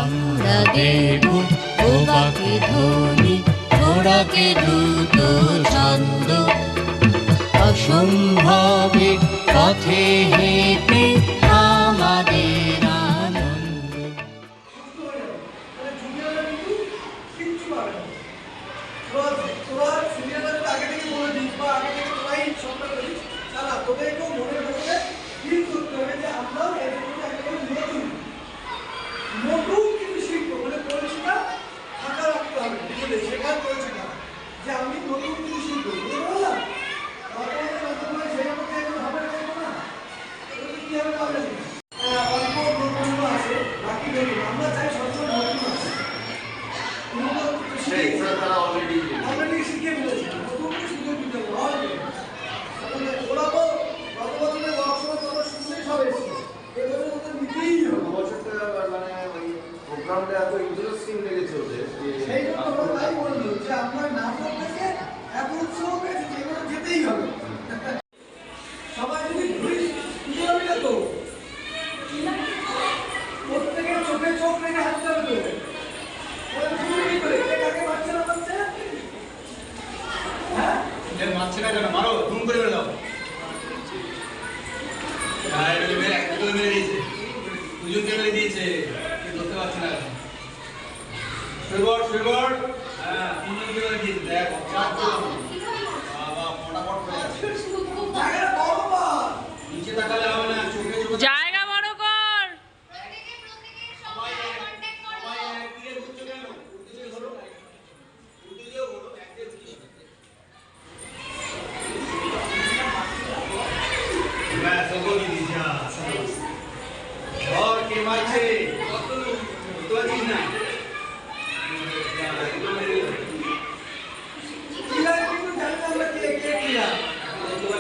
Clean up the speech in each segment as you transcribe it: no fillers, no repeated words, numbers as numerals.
আমরা দেব তোমাকে ধ্বনি, ঘোড়াকে দ্রুত ছন্দ, অসম্ভবের পথে হেঁটে আমাদের আনন্দ। জায়গা বড় কর।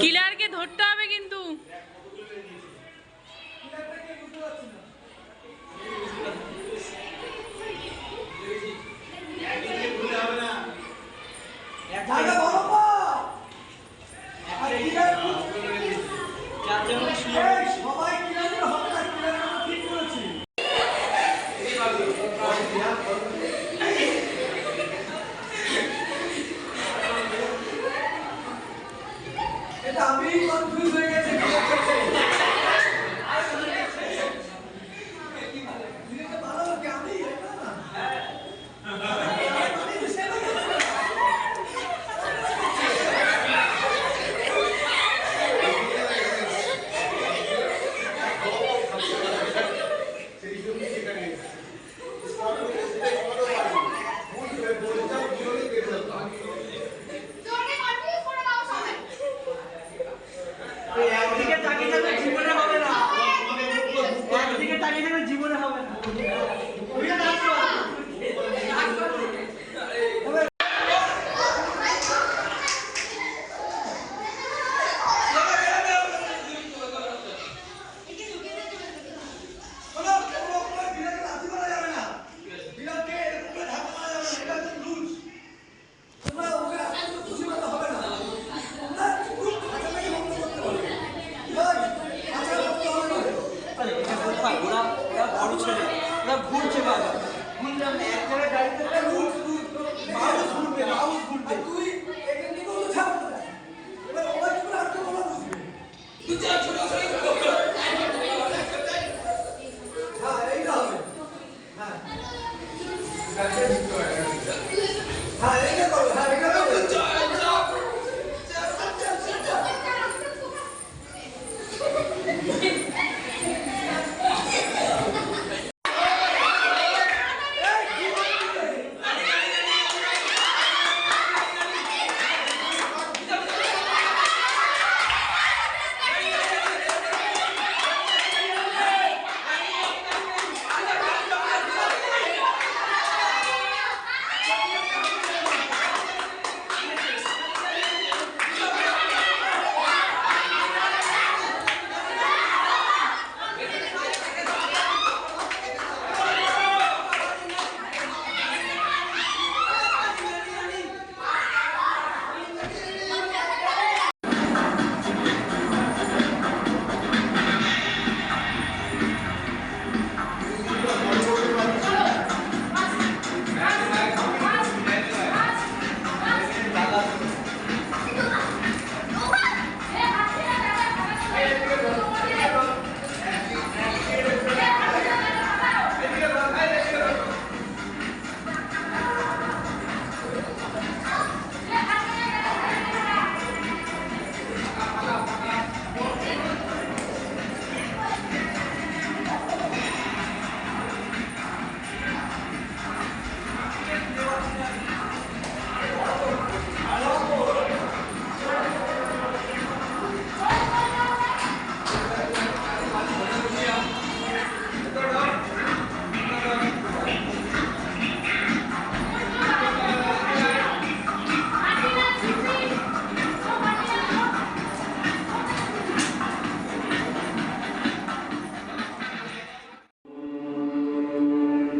কিলারকে ধরতে হবে কিন্তু।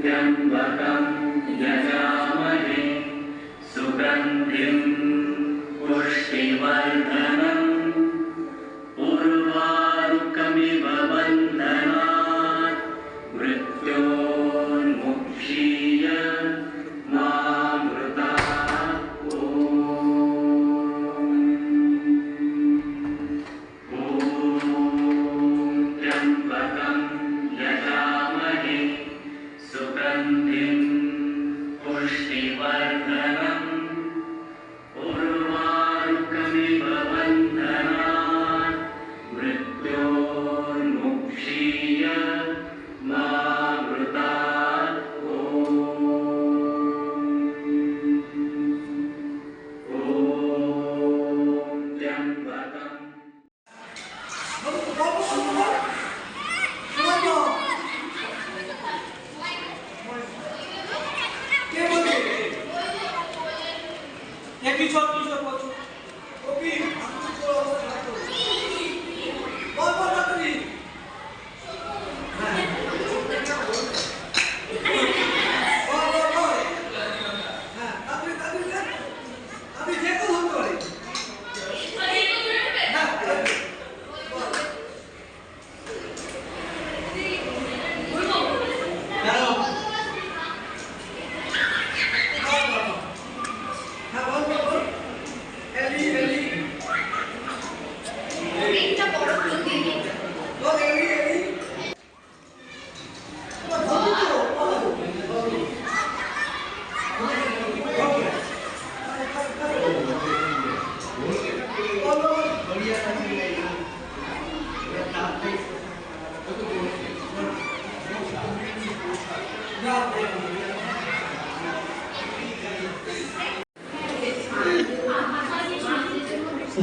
त्र्यम्बकं यजामहे सुगन्धिं पुष्टिवर्धनम् उर्वारुकमिव बन्धनात् मृत्योर्मुक्षीय मामृतात् ॐ त्र्यम्बकं यजामहे सुगन्धिं पुष्टिवर्धनम् उर्वारुकमिव बन्धनात् मृत्योर्मुक्षीय मामृतात् ॐ त्र्यम्बकम्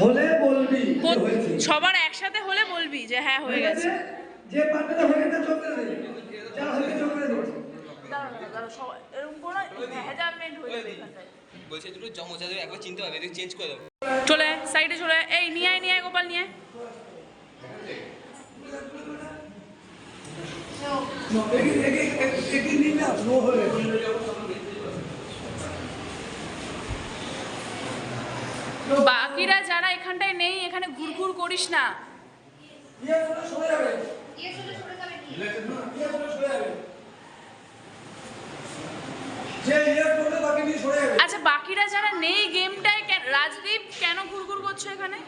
হলে বলবি যে হয়েছে। সবার একসাথে হলে বলবি যে হ্যাঁ হয়ে গেছে। যে পারবে না হয়ে গেছে চোখ করে দেবে, যা হয়েছে চোখ করে দেবে। এরকম কোনো ভেজালমেন্ট হয়ে যাবে এখানটায়। বলছে দুটো জমজাদের একবার চিনতে হবে, এদিকে চেঞ্জ করে দেবো। চলে সাইডে চলে আয়। এই নিয়ে আয় গোপাল নিয়ে আয়। একদিন নিন না, নো হলে। বাকিরা যারা এখানটায় নেই এখানে ঘুরঘুর করিস না। ইয়ে সরে যাবে। যে ইয়ে করবে বাকি নিয়ে সরে যাবে। আচ্ছা বাকিরা যারা নেই গেমটায় রাজদীপ কেন ঘুরঘুর করছো এখানে?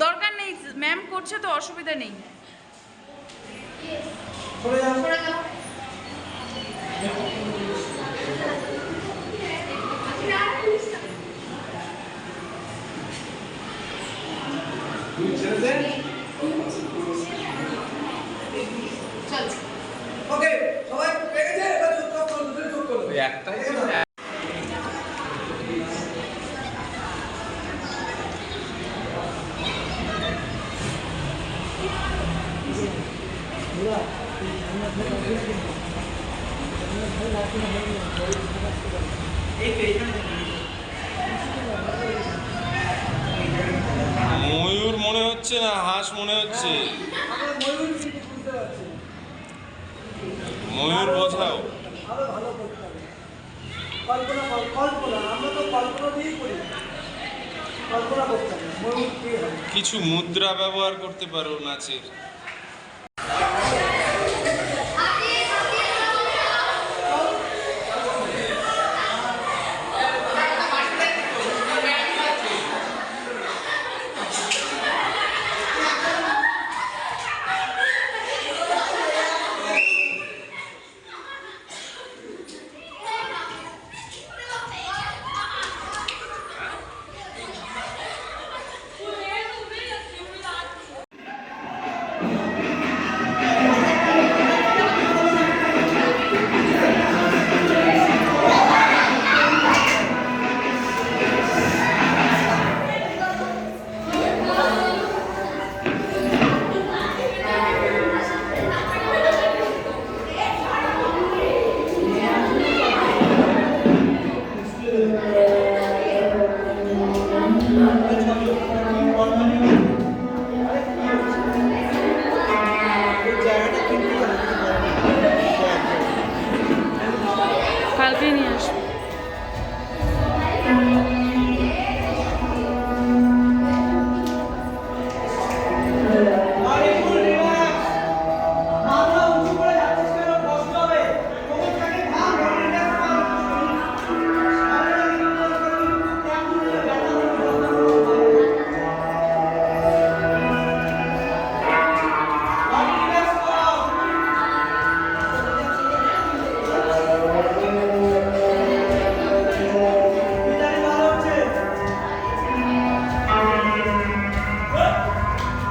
দরকার নেই, ম্যাম করছে তো, অসুবিধা নেই। সরে যাও। ওকে সবাই পেয়ে গেছে, এবার চুপ করো, দুজনে চুপ করো। একটাই ময়ূর মনে হচ্ছে না, হাঁস মনে হচ্ছে। আমরা ময়ূর কিন্তু বুঝতে পারছি। ময়ূর বোঝাও। আরো ভালো করতে হবে। কল্পনা আমরা তো কল্পনা দিয়েই করি। কল্পনা করতে হবে, ময়ূর কি হবে। কিছু মুদ্রা ব্যবহার করতে পারো নাচের। কে নিয়ে আসবে? আর একটু রিল্যাক্স। মাথা উঁচু করে যাচ্ছিস কেন? কষ্ট হবে। কোমরটাকে ঘাম ধরে রিল্যাক্স কর। সামনে দিকে কেমন ব্যথা রিল্যাক্স কর। বিদারি ভালো হচ্ছে।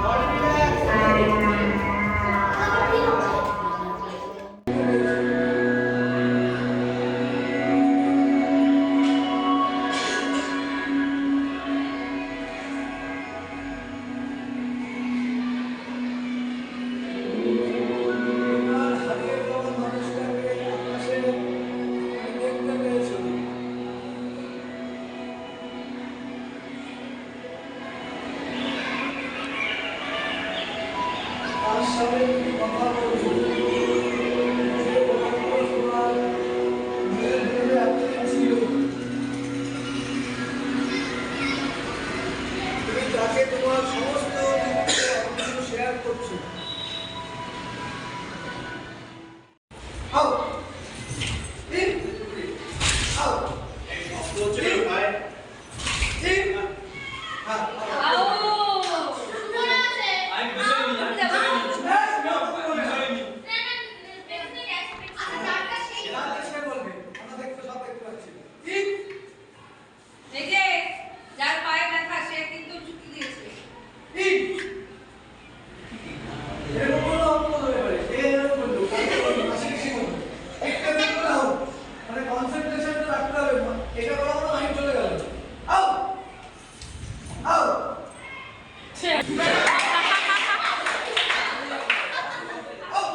Body relax. হারিয়ে যাওয়া মানুষটাকে আকাশে দেখতে পেয়েছো। তার সাথে তুমি কথা বলছো। যে কথাগুলো তোমার মনের ভেতরে এতদিন ছিল, তুমি তাকে তোমার সমস্ত কিছু শেয়ার করছো। আও ইন আও ইন হ্যাঁ সে বলবে আমরা দেখতে সব দেখতে পাচ্ছি। ইন যার পায়ে ব্যথা সে কিন্তু চুক্তি দিয়েছে। ইন এরকম বললে অল্প হয়ে পারে। এরকম বললো হাসি হাসি বললো একটা দিন করে হোক, মানে কনসেন্ট্রেশনটা রাখতে হবে। এটা করা মানে মাইন্ড চলে গেল। আও আও আও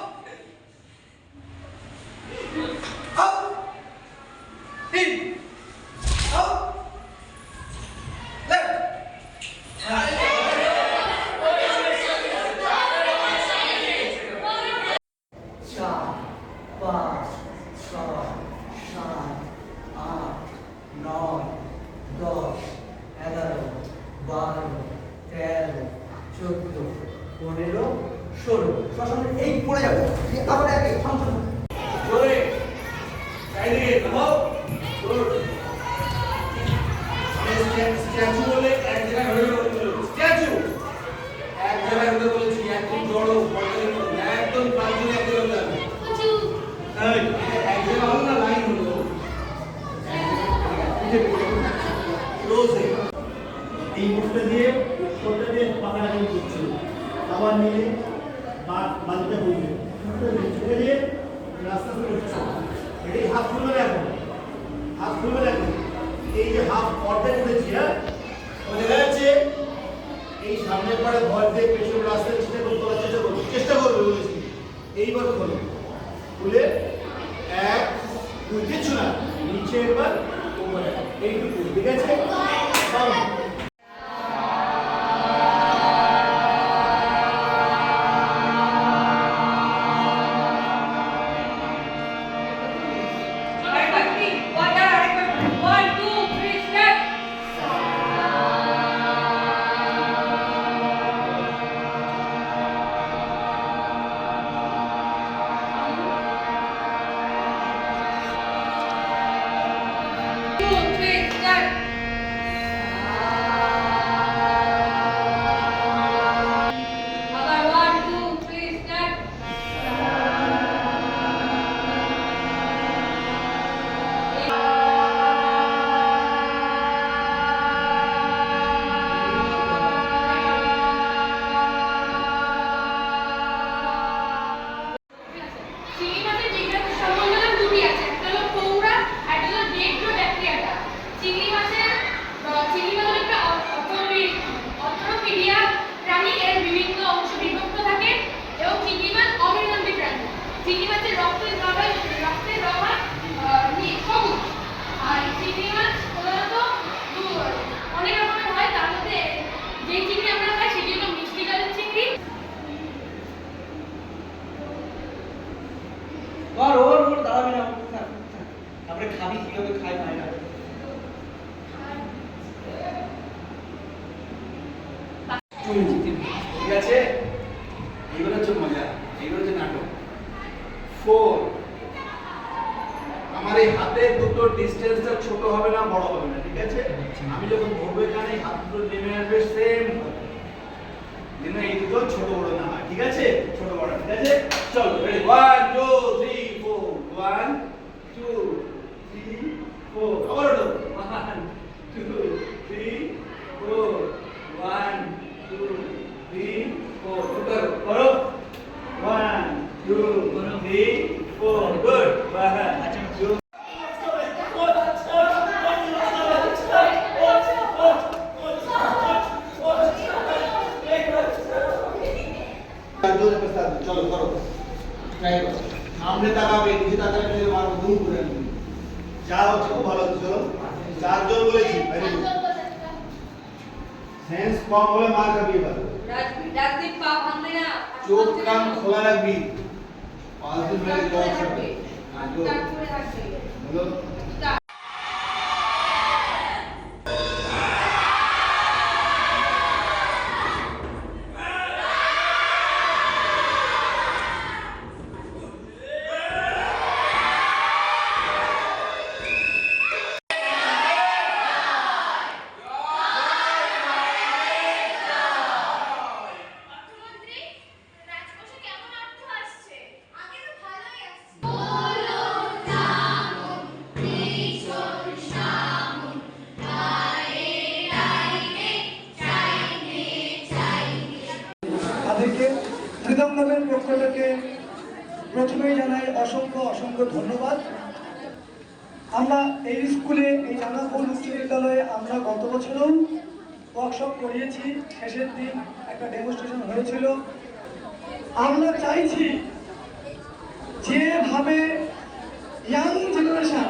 আও ইন আও লেফট চার পাঁচ ছয় সাত আট নয় 10 11 12 13 14 15 16 শ্মশানে এই পড়ে যাবে। আবার এক ফাংশন জোরে চাইদিকে ঘুমাও। স্ট্যাচু বলে এক জায়গায় হয়ে গেল। স্ট্যাচু এক জায়গায় হতে বলেছি, একদম জড়ো একদম পাঁচজন এক জায়গায় যাবে। এক জায়গায় হলো না, লাইন হলো রোজে এই মুখটা দিয়ে ছোটটা দিয়ে পাকা রাখি করছিল। আবার নিয়ে বাড়িতে বলবে ছেড়ে দিয়ে রাস্তা করে উঠছে। এটাই হাত খুলবে এখন, হাত খুলবে এখন। এই যে হাফ অর্ধেক উঠেছি, হ্যাঁ দেখা যাচ্ছে। এই সামনের পাড়ে ভয় দিয়ে পেছনের রাস্তায় চেষ্টা করবে বলেছি। এইবার খোলো, খুলে 1 2 কিছু না, নিচে একবার উপরে এইটুকু, ঠিক আছে? খাবি কিভাবে খাই ভাইরা ঠিক আছে এইগুলো হচ্ছে মজা এইগুলো হচ্ছে নাটক 4 আমার এই হাতে দুটো ডিসটেন্সটা ছোট হবে না বড় হবে না ঠিক আছে আমি যখন ধরবো এখানে হাত দুটো নেমে আসবে সেম যেন এই দুটো ছোট বড় না হয় ঠিক আছে ছোট বড় ঠিক আছে চলো রেডি 1 2 3 4 1 2 3 4 আবার ওঠো 1 2 3 4 1 2 3 4 উঠো করো 1 2 3 4 গুড 1 2 চলো করো ট্রাই করো সামনে তাকাবে নিচে তাকাবে নিজে মারো দুম করে যা হচ্ছে খুব ভালো হচ্ছে চলো চারজন বলেছি সেন্স কম হলে মার খাবি এবার রাজদীপ পা ভাঙবে না চোখ কান খোলা রাখবি 5 দিন ধরে জল খাবে স্টার্ট করে রাখবে বলো তাদেরকে মৃদঙ্গমের পক্ষ থেকে প্রথমেই জানাই অসংখ্য অসংখ্য ধন্যবাদ। আমরা এই স্কুলে এই জানাপুর উচ্চ বিদ্যালয়ে আমরা গত বছরও ওয়ার্কশপ করিয়েছি, শেষের দিন একটা ডেমনস্ট্রেশন হয়েছিল। আমরা চাইছি যেভাবে ইয়াং জেনারেশন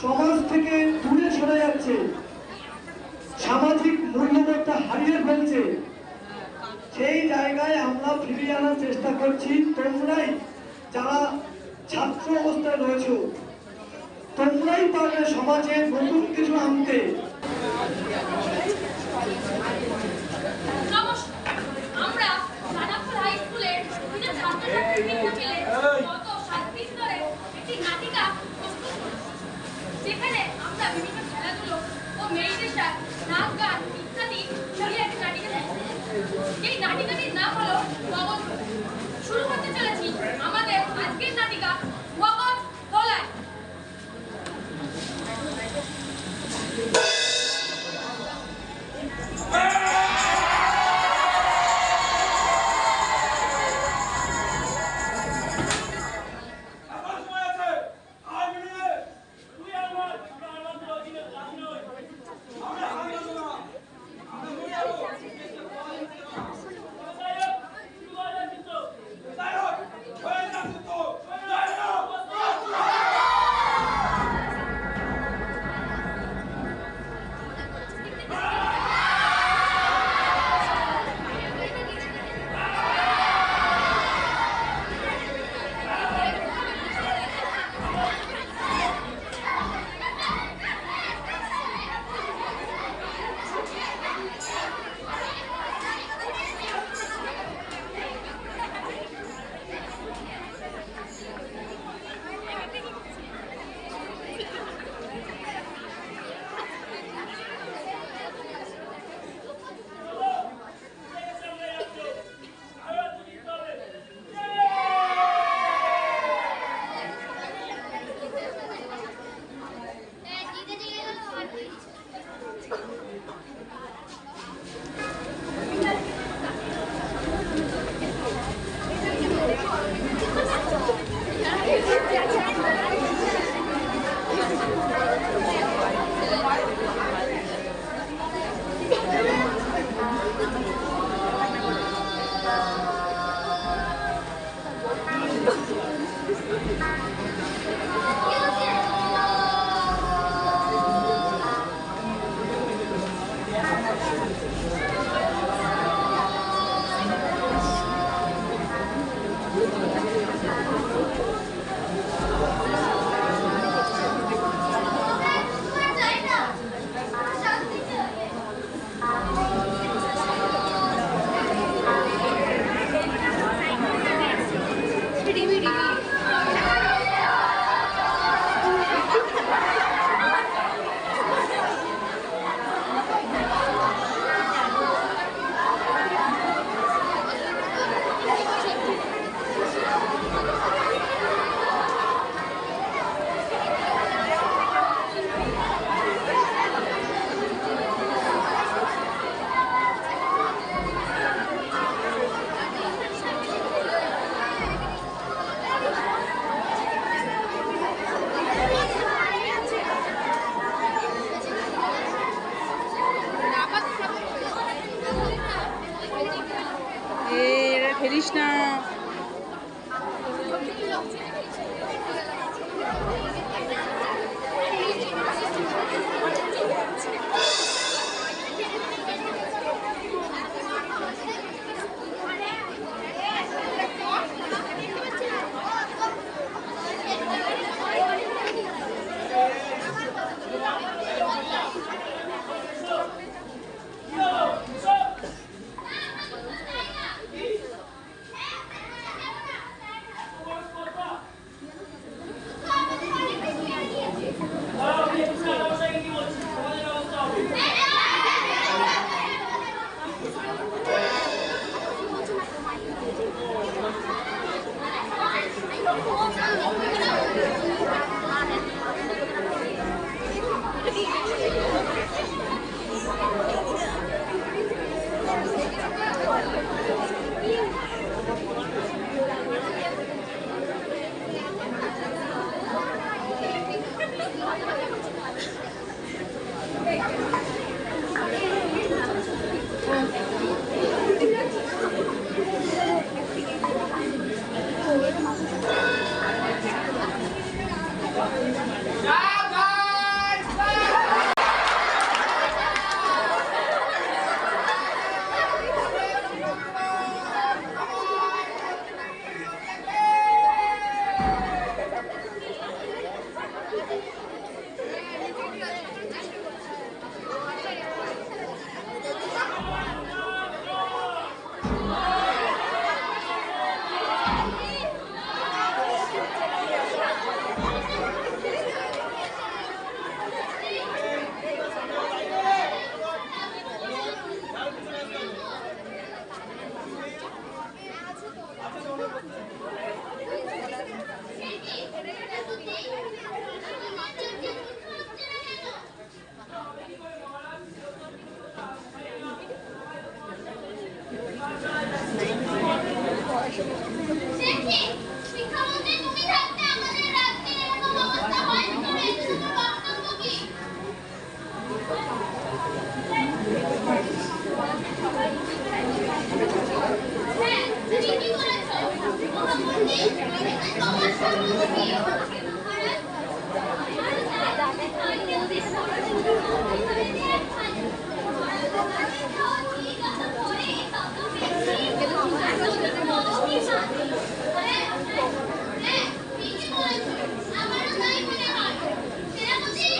সমাজ থেকে দূরে সরে যাচ্ছে, সামাজিক মূল্যবোধটা হারিয়ে ফেলছে, সেই জায়গায় আমরা ফিরিয়ে আনার চেষ্টা করছি। তোমরাই যারা ছাত্র অবস্থায় রয়েছো, তোমরাই পারবে সমাজে নতুন কিছু আনতে। আমরা জানাপুর হাই স্কুলের কিছু ছাত্রছাত্রীরা মিলে গত 7 দিন ধরে একটি নাটিকা প্রস্তুত করেছি, যেখানে আমরা বিভিন্ন খেলাধুলো ও মেডিটেশন, নাচ গান ইত্যাদি মিলিয়ে একটি নাটিকা দেখি। এই নাটিকাটির নাম হলো মগজ ধোলাই। শুরু করতে চলেছি আমাদের আজকের নাটিকা মগজ ধোলাই। শিক্ষামন্ত্রী তুমি থাকতে আমাদের রাজ্যে এরকম অবস্থা হয় কি করে? তোমার বক্তব্য কি? হ্যাঁ, ঠিকই বলেছো। মহামন্ত্রী, তোমার বক্তব্য কি?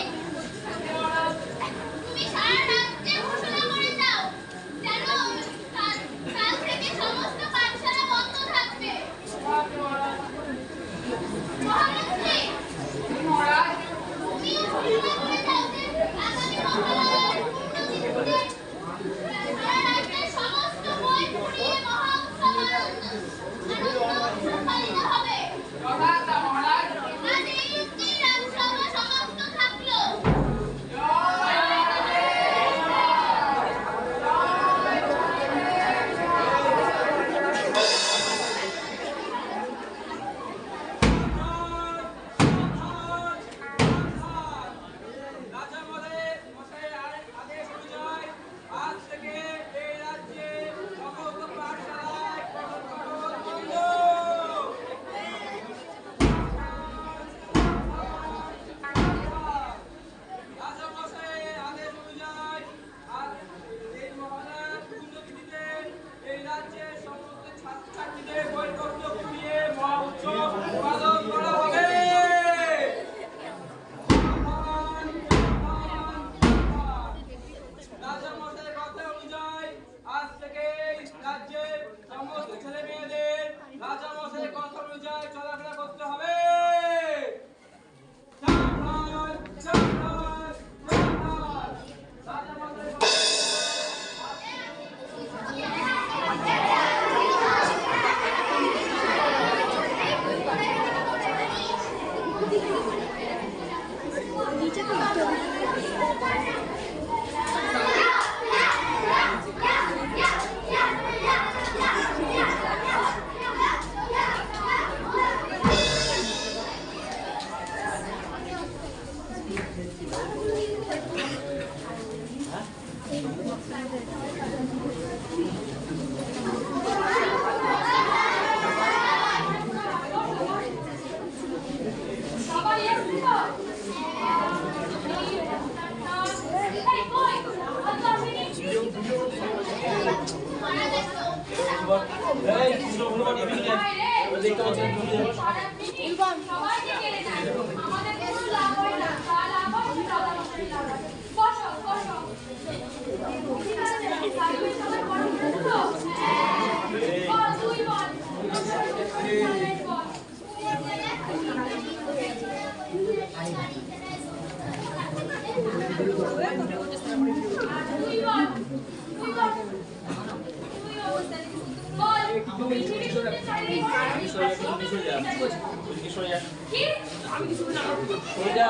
তুমি সারা রাজ্যে ঘোষণা করে দাও যেন কাল থেকে সমস্ত পাঠশালা বন্ধ থাকবে। মহামন্ত্রী, তুমিও ঘোষণা করে দাও যে আগামী মঙ্গলবার পূর্ণতিথিতে সারা রাজ্যের সমস্ত বই পুড়িয়ে মহা উৎসব আনন্দ পালিত হবে। আজ এই যুক্তির রাজসভা সমাপ্ত থাকলো। সরে যা কি আমি কিছু না সরে যা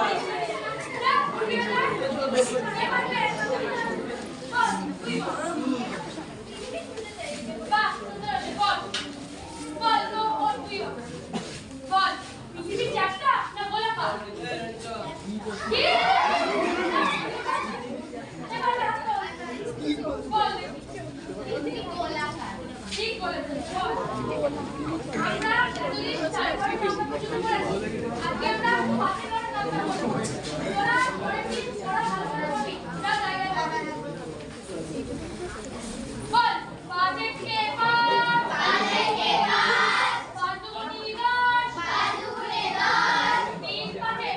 ঠিক বলেছেন আমরা আজকে আমরা পাশে করে নাম করব ওরা পরে কি ওরা ভালো করে বলবি যা জায়গায় বল বাজে কে পার বাজুনি দাস তিন পাশে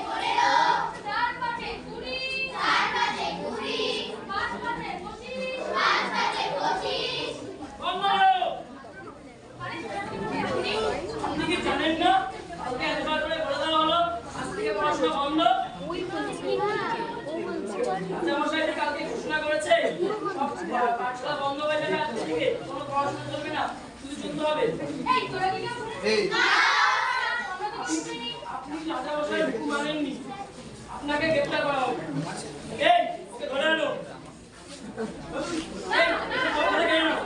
15 চার পাশে 20 পাঁচ পাশে 25 আপনি কি জানেন না কালকে একবার করে বলে দেওয়া হলো আজ থেকে পড়াশোনা বন্ধ মশাই কালকে ঘোষণা করেছে পাঠশালা বন্ধ হয়ে যাবে আজ থেকে কোনো পড়াশোনা চলবে না শুধু চলতে হবে এই তোরা কি আপনি রাজা মশাই হুকুম মানেননি আপনাকে গ্রেফতার করা হবে এই ওকে ধরে আনো এই ওকে ধরে আনো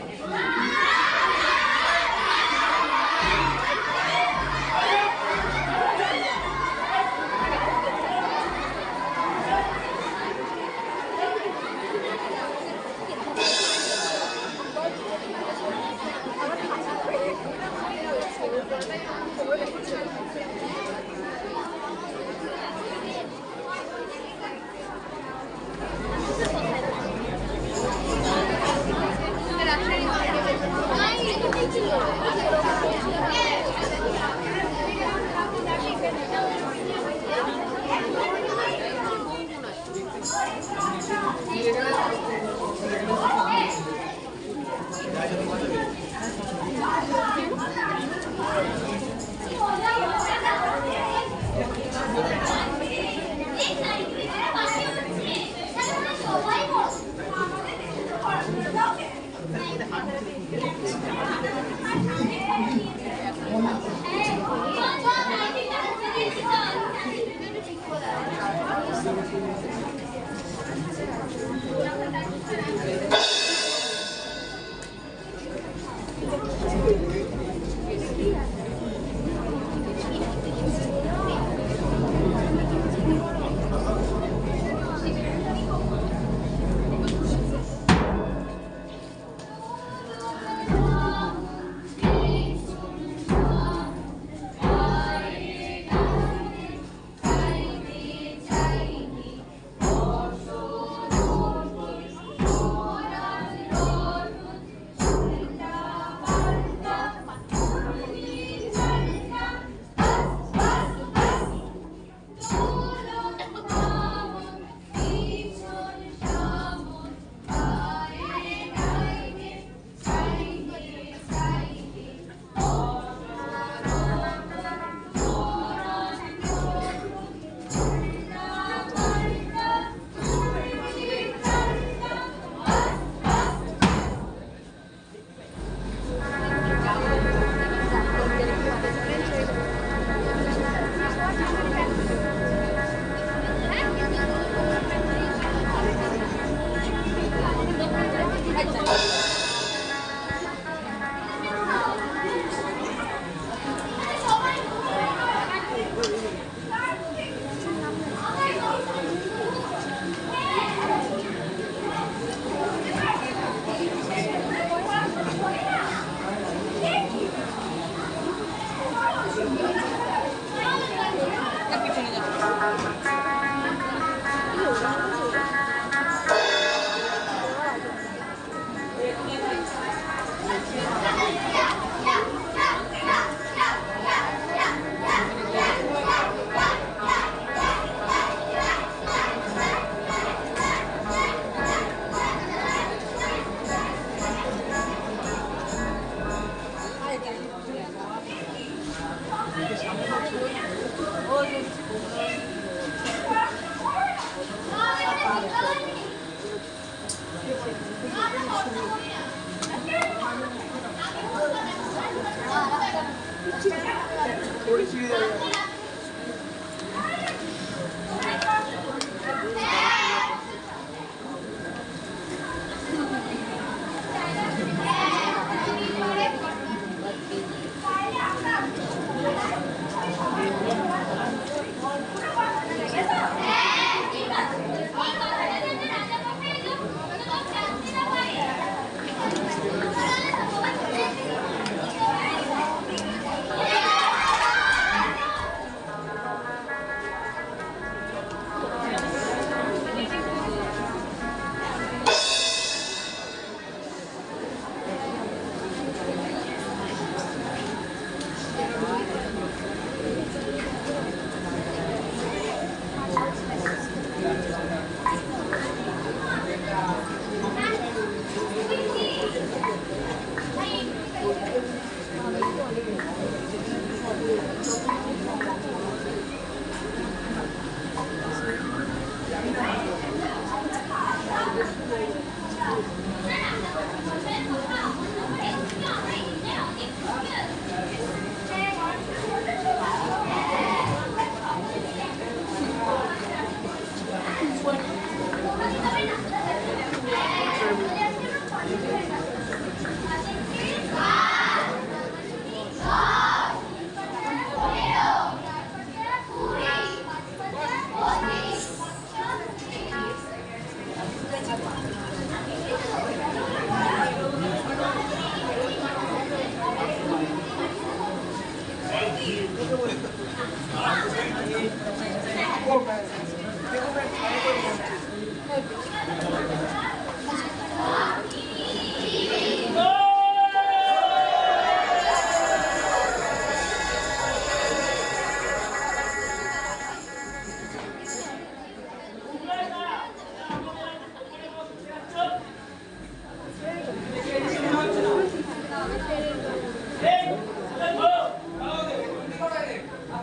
আমরা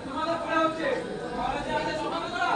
তোমাদের পড়া হচ্ছে, যে আছে সমাধান করা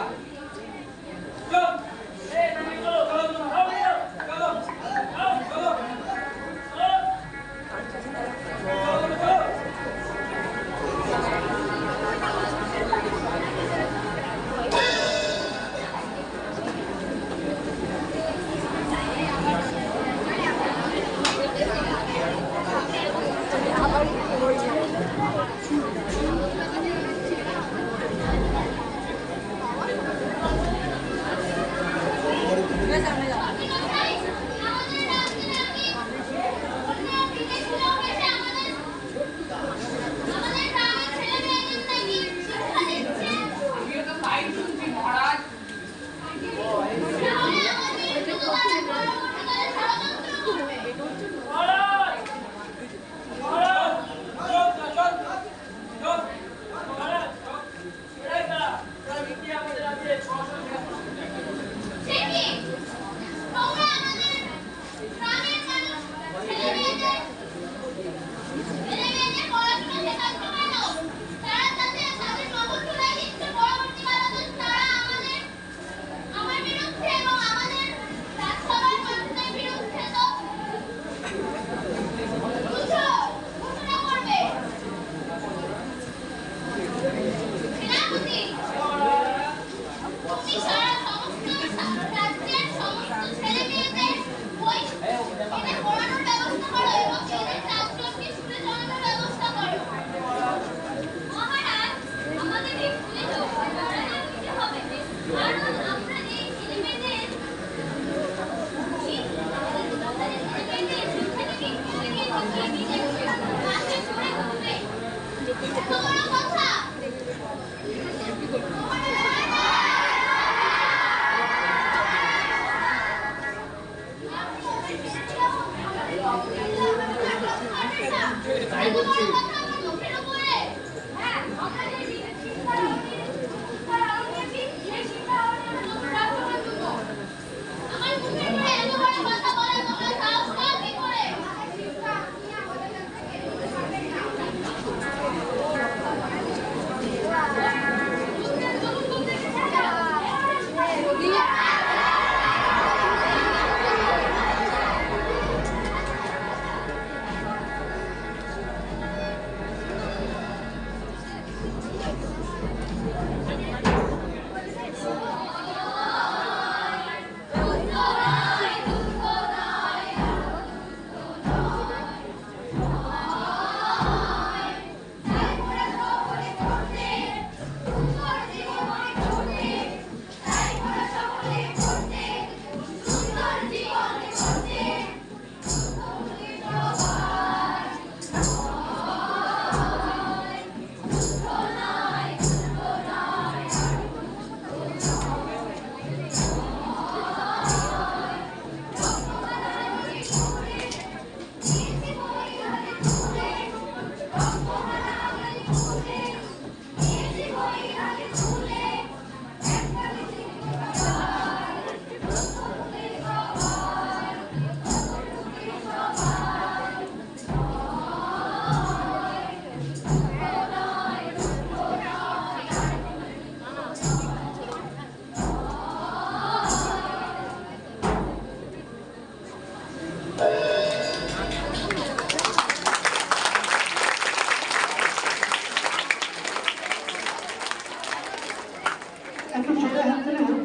একটু জোরে হাত তুলে হোক।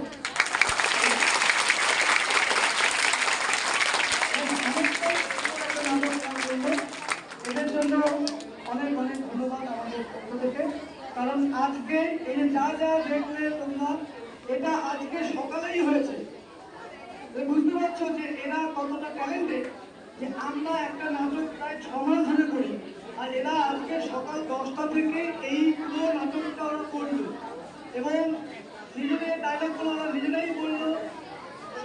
এদের জন্য অনেক অনেক ধন্যবাদ আমাদের পক্ষ থেকে, কারণ আজকে এই যে যা যা দেখলে তোমরা, এটা আজকে সকালেই হয়েছে। বুঝতে পারছো যে এরা কতটা ট্যালেন্টেড, যে আমরা একটা নাটক প্রায় 6 মাস ধরে করি, আর এরা আজকে সকাল 10টা থেকে এই পুরো নাটকটা ওরা করলো, এবং নিজেদের ডায়লগগুলো ওরা নিজেরাই বললো,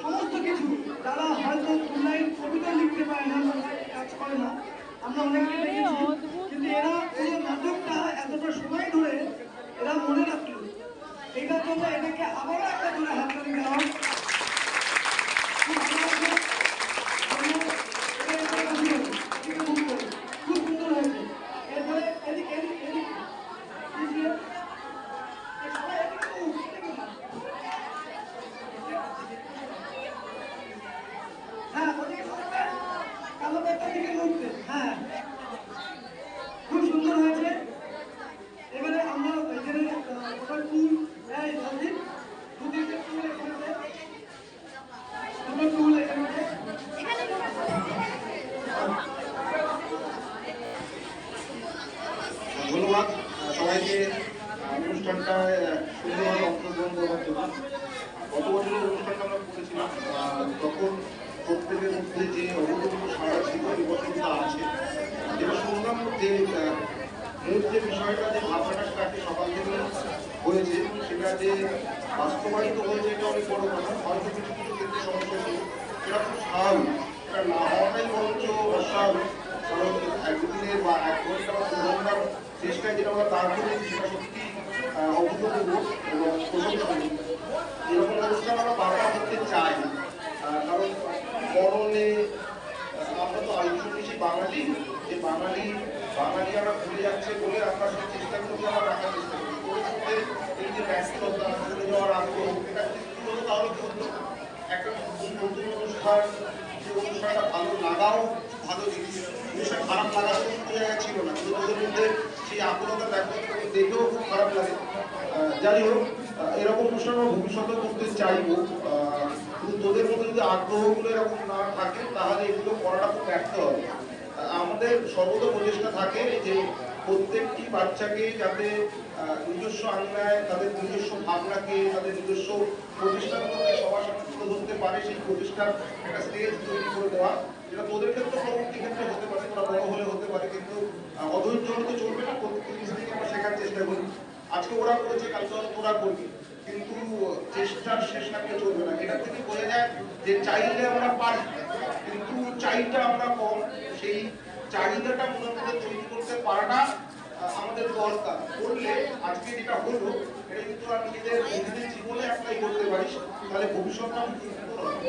সমস্ত কিছু। যারা হয়তো 2 লাইন কবিতা লিখতে পারে না, কাজ করে না, আমরা অনেককে দেখেছি, কিন্তু এরা পুরো নাটকটা এতটা সময় ধরে এরা মনে রাখলো। এইটার জন্য এটাকে আবারও একটা ধরে হাত করে দেওয়া হয়। খুব সুন্দর হয়েছে। এরপরে এদিকে এদিকে এদিকে হ্যাঁ, ওদিকে কালো ব্যাগটা দিকে মুখতে, হ্যাঁ, খুব সুন্দর হয়েছে। এবারে আমরা এখানে ওটা টুল, এই সন্দীপ দুদিকে টুল এখানে দেয়, দুটো টুল এখানে দেয়। ধন্যবাদ সবাইকে অনুষ্ঠানটা সুন্দরভাবে অংশগ্রহণ করার জন্য। গত বছরের অনুষ্ঠানটা আমরা করেছিলাম, তখন প্রত্যেকের মধ্যে যে অভূতপূর্ব সারা ছিল, এই বছরটা আছে। যেটা শুনলাম যে মূল যে বিষয়টা, যে ভাবনাটা সেটাকে সকাল থেকে হয়েছে, সেটা যে বাস্তবায়িত হয়েছে এটা অনেক বড় কথা। হয়তো কিছু কিছু ক্ষেত্রে সমস্যা ছিল, সেটা খুব স্বাভাবিক। এটা না হওয়াটাই বরঞ্চ অস্বাভাবিক, কারণ একদিনের বা 1 ঘন্টা বা 2 ঘন্টার চেষ্টায় যেটা আমরা দাঁড় করেছি সেটা সত্যি অভূতপূর্ব এবং প্রশংসনীয়। এরকম অনুষ্ঠান আমরা বারবার করতে চাই, কারণ মরণে আমরা তো আলোচনা বেশি বাঙালি, যে বাঙালি আমরা ভুলে যাচ্ছে বলে আমরা সেই চেষ্টাগুলোকে আমরা রাখার চেষ্টা করি। ওর মধ্যে এই যে ব্যস্ততা, ভুলে যাওয়ার আগ্রহ, এটা কিন্তু হলো তাহলে কি হতো, একটা নতুন অনুষ্ঠান, যে অনুষ্ঠানটা ভালো লাগাও ভালো জিনিস, অনুষ্ঠান খারাপ লাগাও কোনো জায়গায় ছিল না, কিন্তু ওদের মধ্যে সেই আকুলতা দেখেও খুব খারাপ লাগে। যাই হোক, এরকম অনুষ্ঠান আমরা ভবিষ্যতে করতে চাইবো, কিন্তু তোদের মধ্যে যদি আগ্রহগুলো এরকম না থাকে তাহলে এগুলো করাটা খুব ব্যর্থ হবে। আমাদের সর্বদা প্রচেষ্টা থাকে যে প্রত্যেকটি বাচ্চাকে যাতে নিজস্ব আঙ্গিনায় তাদের নিজস্ব ভাবনাকে, তাদের নিজস্ব প্রতিষ্ঠানগুলোকে সবার সাথে তুলে ধরতে পারে, সেই প্রতিষ্ঠান একটা স্টেজ তৈরি করে দেওয়া, যেটা তোদের ক্ষেত্রে পরবর্তী ক্ষেত্রে হতে পারে, তোরা বড় হলে হতে পারে, কিন্তু অধৈর্য হলে তো চলবে না। প্রত্যেকটি জিনিস থেকে আমরা শেখার চেষ্টা করি। আজকে ওরা করেছে, কালকে তোরা করবি, কিন্তু চেষ্টার শেষ থাকলে চলবে না। এটা থেকে বোঝা যায় যে চাইলে আমরা পারি, কিন্তু চাইটা আমরা কম। সেই চাহিদাটা মনের মধ্যে তৈরি করতে পারাটা আমাদের দরকার। করলে আজকে যেটা হলো, এটা কিন্তু আর নিজেদের জীবনে অ্যাপ্লাই করতে পারিস, তাহলে ভবিষ্যৎটা সুন্দর হবে।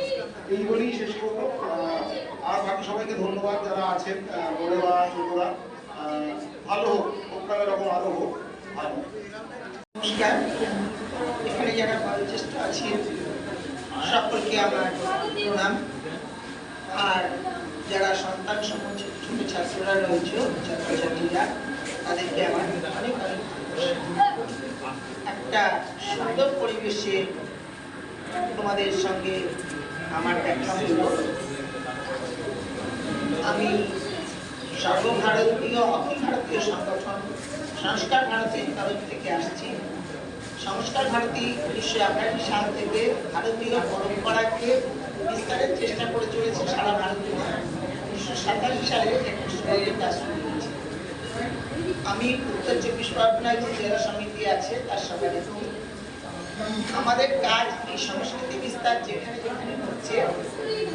এই বলেই শেষ করবো। আর বাকি সবাইকে ধন্যবাদ যারা আছেন, বড়রা ছোটরা। ভালো হোক, প্রোগ্রাম এরকম আরো হোক, ভালো। নমস্কার, এখানে যারা বয়োজ্যেষ্ঠ আছেন সকলকে আমার প্রণাম, আর যারা সন্তান সম ছোট ছাত্ররা রয়েছে, ছাত্রছাত্রীরা, তাদেরকে আমার অনেক অনেক একটা সুন্দর পরিবেশে তোমাদের সঙ্গে আমার দেখা হলো। আমি সর্বভারতীয় অখিল ভারতীয় সংগঠন সংস্কার ভারতীর তরফ থেকে আসছি। সংস্কার ভারতী 1988 সাল থেকে ভারতীয় পরম্পরাকে বিস্তারের চেষ্টা করে চলেছে সারা ভারতে। 1987 সালে কাজ শুরু করেছি। আমি উত্তর 24 পরগনায় যে জেলা সমিতি আছে তার সভাপতি। আমাদের কাজ এই সংস্কৃতি বিস্তার যেখানে যেখানে হচ্ছে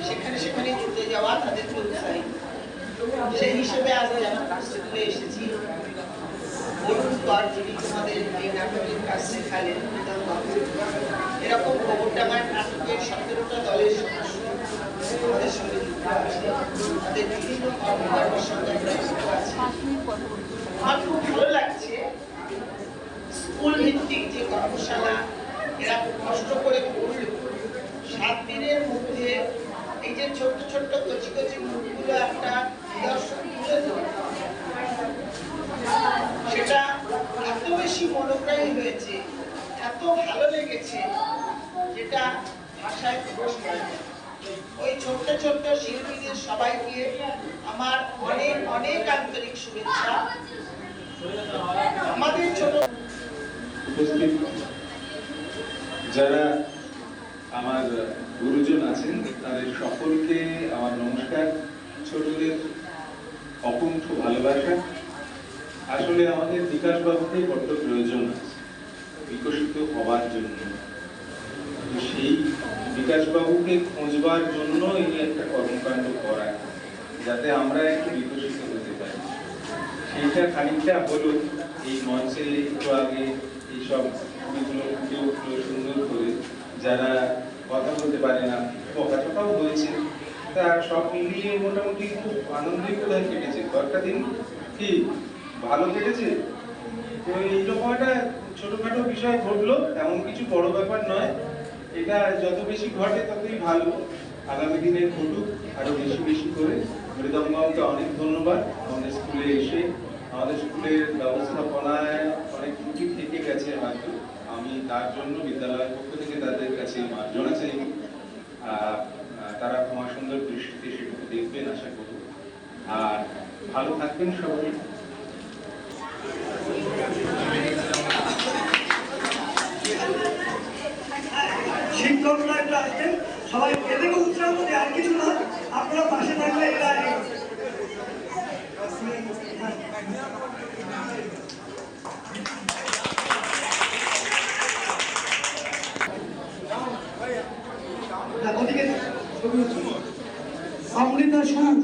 সেখানে সেখানে ছুটে যাওয়া, তাদেরকে উৎসাহিত। সেই হিসেবে আজ যেমন স্কুলে এসেছি, বরুণ কর যিনি তোমাদের এই নাটকের কাজ শেখালেন, এরকম গোবরডাঙ্গার নাটকের 17টা দলের সদস্য আমাদের সঙ্গে যুক্ত আছে, তাদের বিভিন্ন কর্মকাণ্ডের সঙ্গে আমরা যুক্ত আছি। আমার খুব ভালো লাগছে স্কুল ভিত্তিক যে কর্মশালা এরা খুব কষ্ট করে করল, 7 দিনের মধ্যে এই যে ছোট্ট ছোট্ট কচি কচি মুখগুলো একটা দর্শন তুলে দেওয়া, সেটা এত বেশি মনোগ্রাহী হয়েছে, এত এত ভালো লেগেছে যেটা ভাষায় প্রকাশ করা যায়। ওই ছোট্ট ছোট্ট শিল্পীদের সবাইকে আমার অনেক অনেক আন্তরিক শুভেচ্ছা। আমাদের ছোট উপস্থিত যারা আমার গুরুজন আছেন তাদের সকলকে আমার নমস্কার। ছোটদের অকুণ্ঠ ভালোবাসা। আসলে আমাদের বিকাশ বাবুকে বড্ড প্রয়োজন আছে বিকশিত হওয়ার জন্য। তো সেই বিকাশ বাবুকে খোঁজবার জন্য এই একটা কর্মকাণ্ড করা, যাতে আমরা একটু বিকশিত হতে পারি। সেইটা খানিকটা হলো এই মঞ্চে একটু আগে এইসব ছবিগুলো ফুটে উঠলো সুন্দর করে। যারা কথা বলতে পারে না বকাঝকাও হয়েছে, তা সব মিলিয়ে মোটামুটি খুব আনন্দই কোথায় কেটেছে। কয়েকটা দিন কি ভালো কেটেছে। তো এইরকম একটা ছোটখাটো বিষয় ঘটলো, এমন কিছু বড় ব্যাপার নয়। এটা যত বেশি ঘটে ততই ভালো। আগামী দিনে ঘটুক আরো বেশি বেশি করে। মৃদঙ্গমকে অনেক ধন্যবাদ। আমাদের স্কুলে এসে আমাদের স্কুলের ব্যবস্থাপনায় অনেক ত্রুটি থেকে গেছে হয়তো, আমি তার জন্য বিদ্যালয়ের পক্ষ থেকে তাদের কাছে মার্জনা চাই। তারা ক্ষমা সুন্দর দৃষ্টিতে সেটুকু দেখবেন আশা করব। আর ভালো থাকবেন সবাই। শিক্ষকরা একটু আসবেন, সবাই এদিকে উৎসাহ করে, আর কিছু না, আপনারা পাশে থাকলে এটা ওদিকে অমৃতা সুর